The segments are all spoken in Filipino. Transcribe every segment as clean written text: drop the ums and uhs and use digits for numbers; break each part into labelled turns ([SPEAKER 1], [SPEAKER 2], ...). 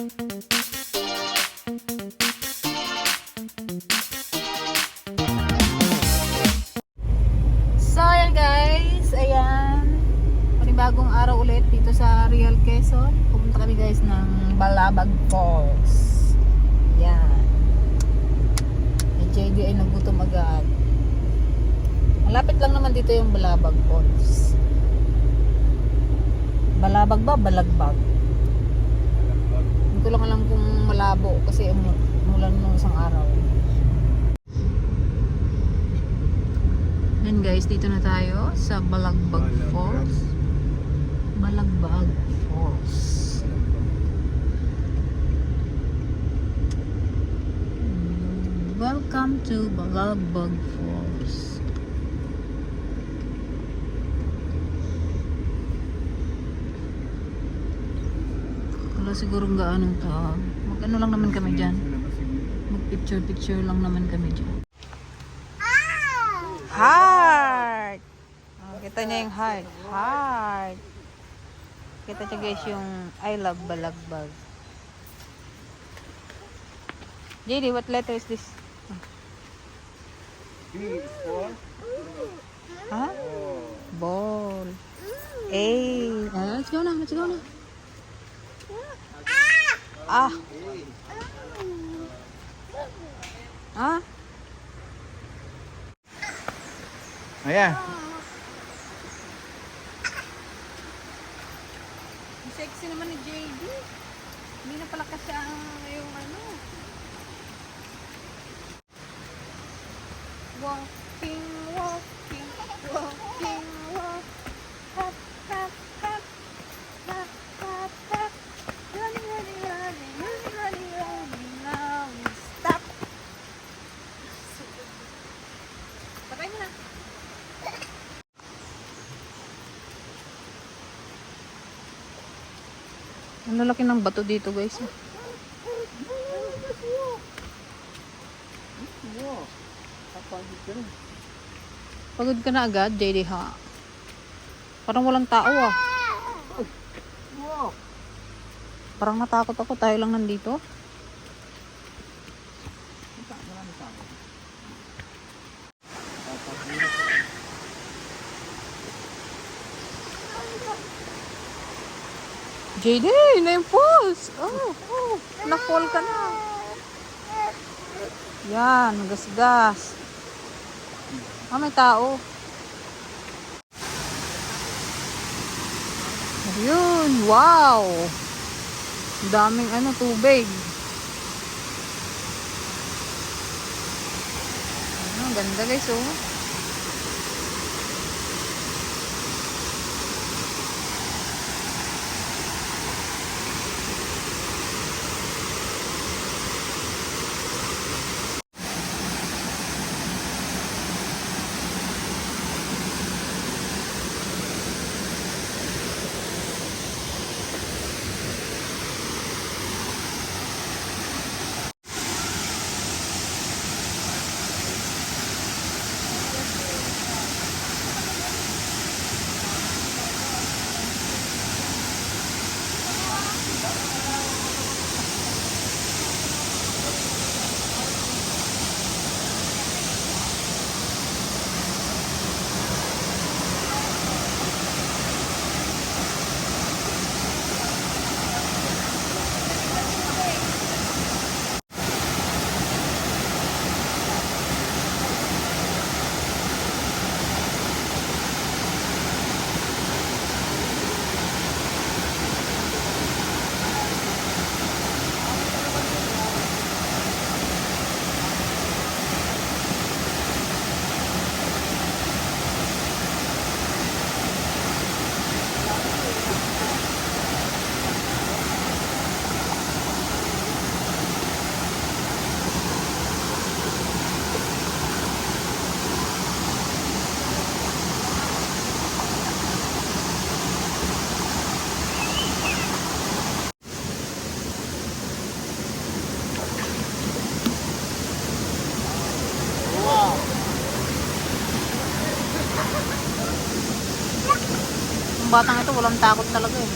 [SPEAKER 1] So ayan guys, ayan, panibagong araw ulit dito sa Real Quezon. Pupunta kami guys ng Balabag Falls. Ayan, JD ay nagutom agad. Malapit lang naman dito yung Balabag Falls. Balabag ba? Balagbag? Hindi ko lang alam kung malabo kasi umulan nung isang araw. Yan guys, dito na tayo sa Balagbag Falls. Balagbag Falls. Welcome to Balagbag Falls. Wala sigurong gaanong tao. Mag-ano lang naman kami dyan. Mag-picture lang naman kami dyan. Heart! Oh, kita niya yung heart. Heart! Kita niya guys yung I love Balagbag. JD, what letter is this?
[SPEAKER 2] B for
[SPEAKER 1] Huh? Ball. A. Let's go na. Let's go na. Ah. Ah.
[SPEAKER 2] Ayan.
[SPEAKER 1] Sexy naman ni JD. Hindi na pala kasi yung ano. Walking, walking, walking, walk. Hop, hop, hop. Hop, hop, hop. Running, running, running, running, running, running. Now stop. Patay mo na. Ang lalaki ng bato dito guys. Pagod ka na agad, JD ha? Parang walang tao ah. Parang natakot ako, tayo lang nandito. JD, na-impulse. Oh, na-fall ka na. Yan, gas-gas. May tao. Ayun, wow. Daming tubig. Ganda guys, oh. Batang ito walang takot talaga eh.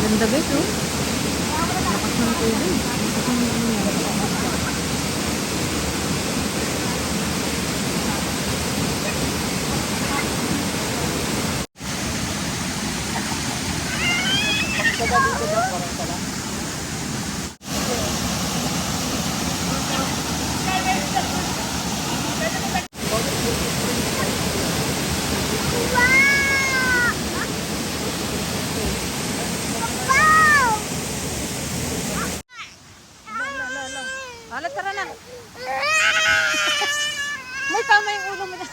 [SPEAKER 1] Ganda guys, oh. Lakas ng tubig. Lakas ng ano yan. Alat, tara na. May tama yung ulo mo na.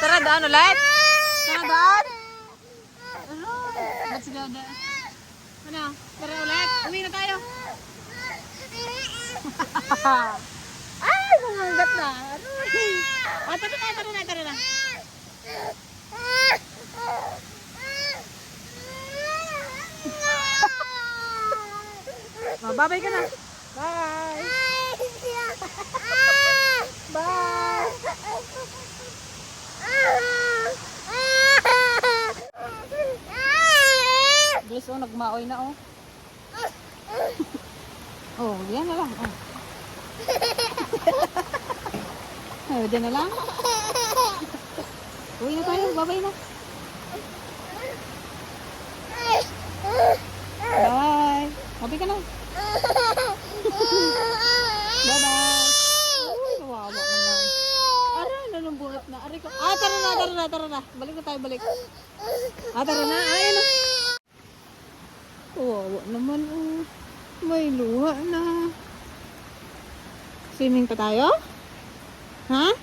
[SPEAKER 1] Tara, daan ulit. Tara, daan. Ano? Let's go, daan. Ano? Tara ulit. Uwi na tayo. Ay, manganggat na. Ano? Ah, tara na, tara na, tara na. Babay ka na. Bye. Bye. Guys, oh, nagmaoy na, oh. Oh, yan na lang. Oh. Oh, dyan na lang. Uwi na tayo. Babay na. Bye. Babay ka na. Bye-bye. Uy, kawawa naman. Aray, nanumbuhat na. Aray ko. Ah, tara na, tara na, tara na. Balik na tayo, balik. Ah, tara na. Ay, ano. Kawawa naman, oh. May luha na. Swimming pa tayo? Ha?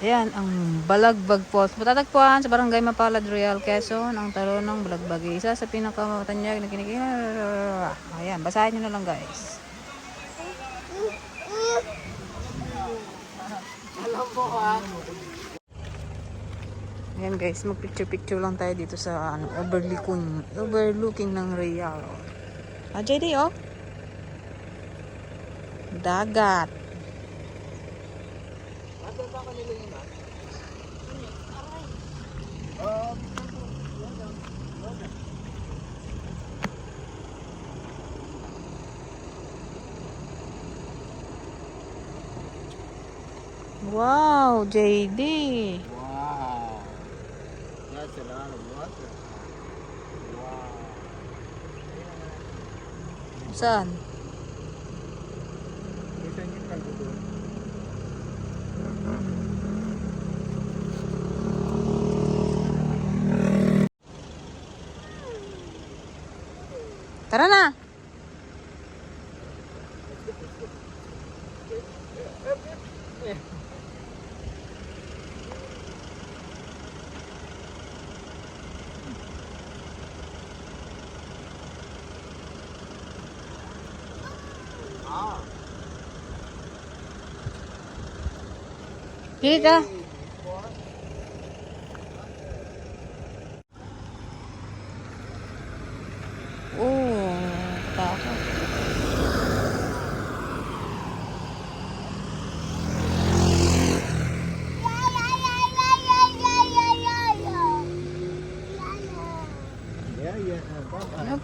[SPEAKER 1] Ayan, ang Balagbag Falls. Matatagpuan sa Barangay Mapalad, Real Quezon. Ang taro ng Balagbag. Isa sa pinakamatanyag na kinikita. Ayan, basahin nyo na lang guys. Alam po ha. Ayan guys, mag-picture-picture lang tayo dito sa overlooking ng Real. Ah, JD oh. Dagat. Wow, JD.
[SPEAKER 2] Wow. That's a lot of water. Wow.
[SPEAKER 1] Saan?
[SPEAKER 2] Isa niyo lang doon.
[SPEAKER 1] Tara na. Dito ka. Oh, takot.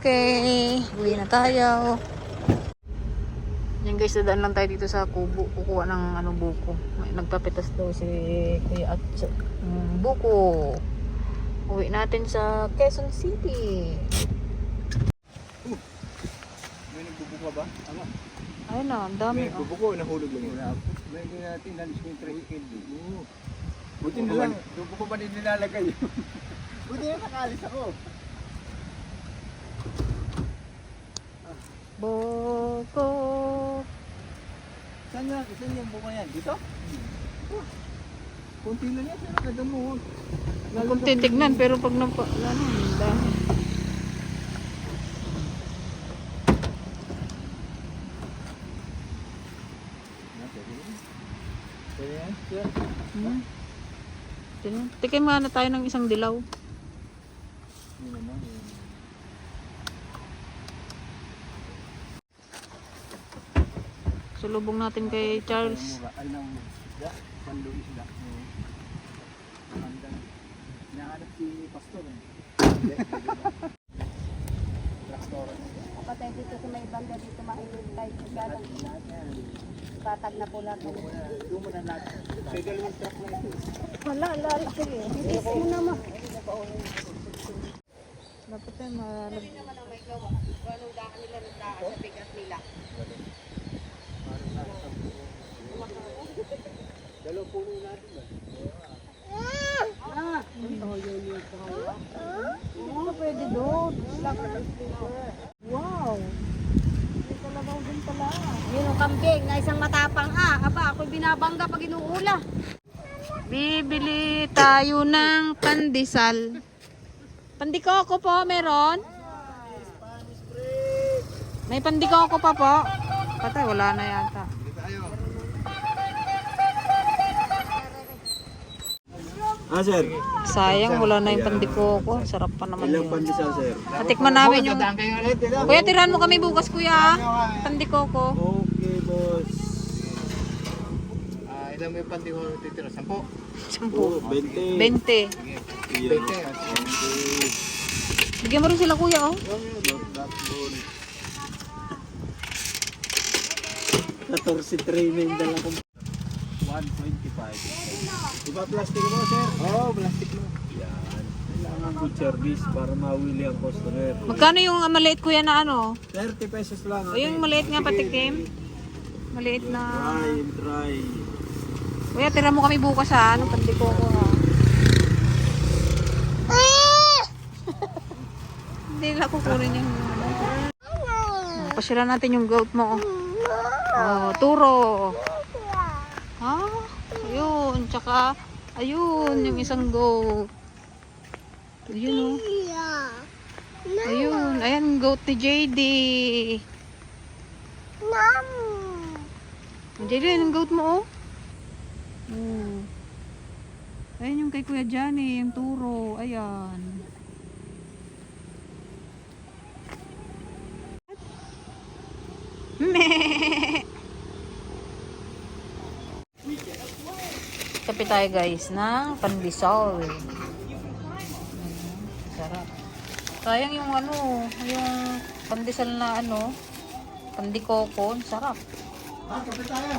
[SPEAKER 1] Okay, uwi na tayo. Yan guys, dadaan lang tayo dito sa kubo. Kukuha ng ano, buko. May nagpapitas daw si Kuya at buko. Uwi natin sa Quezon City.
[SPEAKER 2] May nagbubuka ba? Ama.
[SPEAKER 1] Ayun na, ang dami.
[SPEAKER 2] May bubuko, nahulog lang yun. May hindi natin nalis yung tricycle. Buti na lang, bubuko pa din nilalagay. Buti na nakalis ako.
[SPEAKER 1] Buko.
[SPEAKER 2] Saan yung buko yan? Dito? Kunti lang yan, pero kadamo.
[SPEAKER 1] Kung titignan, pero pag nampa, ano, ang dami. Tikim nga na tayo ng isang dilaw. Sulubong natin kay Charles.
[SPEAKER 2] isda. Panlo isda. Hanggang nahanap si Pastor.
[SPEAKER 3] Kapatay dito sa may banda dito mainit tayo sa galang. Batag na pula.
[SPEAKER 2] Doon mo na natin. May dalawang truck na ito.
[SPEAKER 3] Wala, lalaki eh. Hindi mo naman.
[SPEAKER 1] Dapat tayo malag...
[SPEAKER 3] Hindi naman ang may gawa. Anong daan nila nagdaan sa bigat nila.
[SPEAKER 2] Dalawang puno natin ba?
[SPEAKER 3] Oo, pwede doon. Wow. Hindi talaga din pala. Yun ang kambing na isang matapang Aba, ako'y binabangga pag inuula.
[SPEAKER 1] Bibili tayo ng pandesal. Pandikoko po, meron? May pandikoko pa po. Patay, wala na yata.
[SPEAKER 2] Sir.
[SPEAKER 1] Sayang, wala na yung pandikoko. Sarap pa naman
[SPEAKER 2] Ilang
[SPEAKER 1] yun.
[SPEAKER 2] pandesal, sir?
[SPEAKER 1] Natikman namin yung... Kuya, tirahan mo kami bukas, kuya. Pandikoko.
[SPEAKER 2] Okay, boss.
[SPEAKER 4] Ilan mo yung pandi ko titira? 10?
[SPEAKER 2] 20.
[SPEAKER 1] 20.
[SPEAKER 2] 20.
[SPEAKER 1] Bigyan mo rin sila, kuya, oh.
[SPEAKER 2] 14-3 na yung dala ko. 125. Diba plastic mo, sir? Oo, plastic mo. Yan. Kailangan good service para mawili ang customer.
[SPEAKER 1] Magkano yung maliit, kuya, na ano?
[SPEAKER 2] 30 pesos lang.
[SPEAKER 1] O yung maliit nga patikim. Maliit na...
[SPEAKER 2] Try and try.
[SPEAKER 1] Kuya, tira mo kami bukas, ha. Anong pandikoko, ha. Hindi nila kukunin yung... Pasira natin yung goat mo, oh. Oh, turo. Ha? Ayun, tsaka ayun, yung isang goat. Ayun, oh. Ayun, ayan goat ni JD. JD, yung goat mo, oh. Oh. Ayan yung kay Kuya Johnny, yung turo. Ayan. Meh. Kape tayo guys ng pandesal. Sarap. Sayang yung ano, yung pandesal na ano, pandikoko, sarap.
[SPEAKER 2] Kape tayo.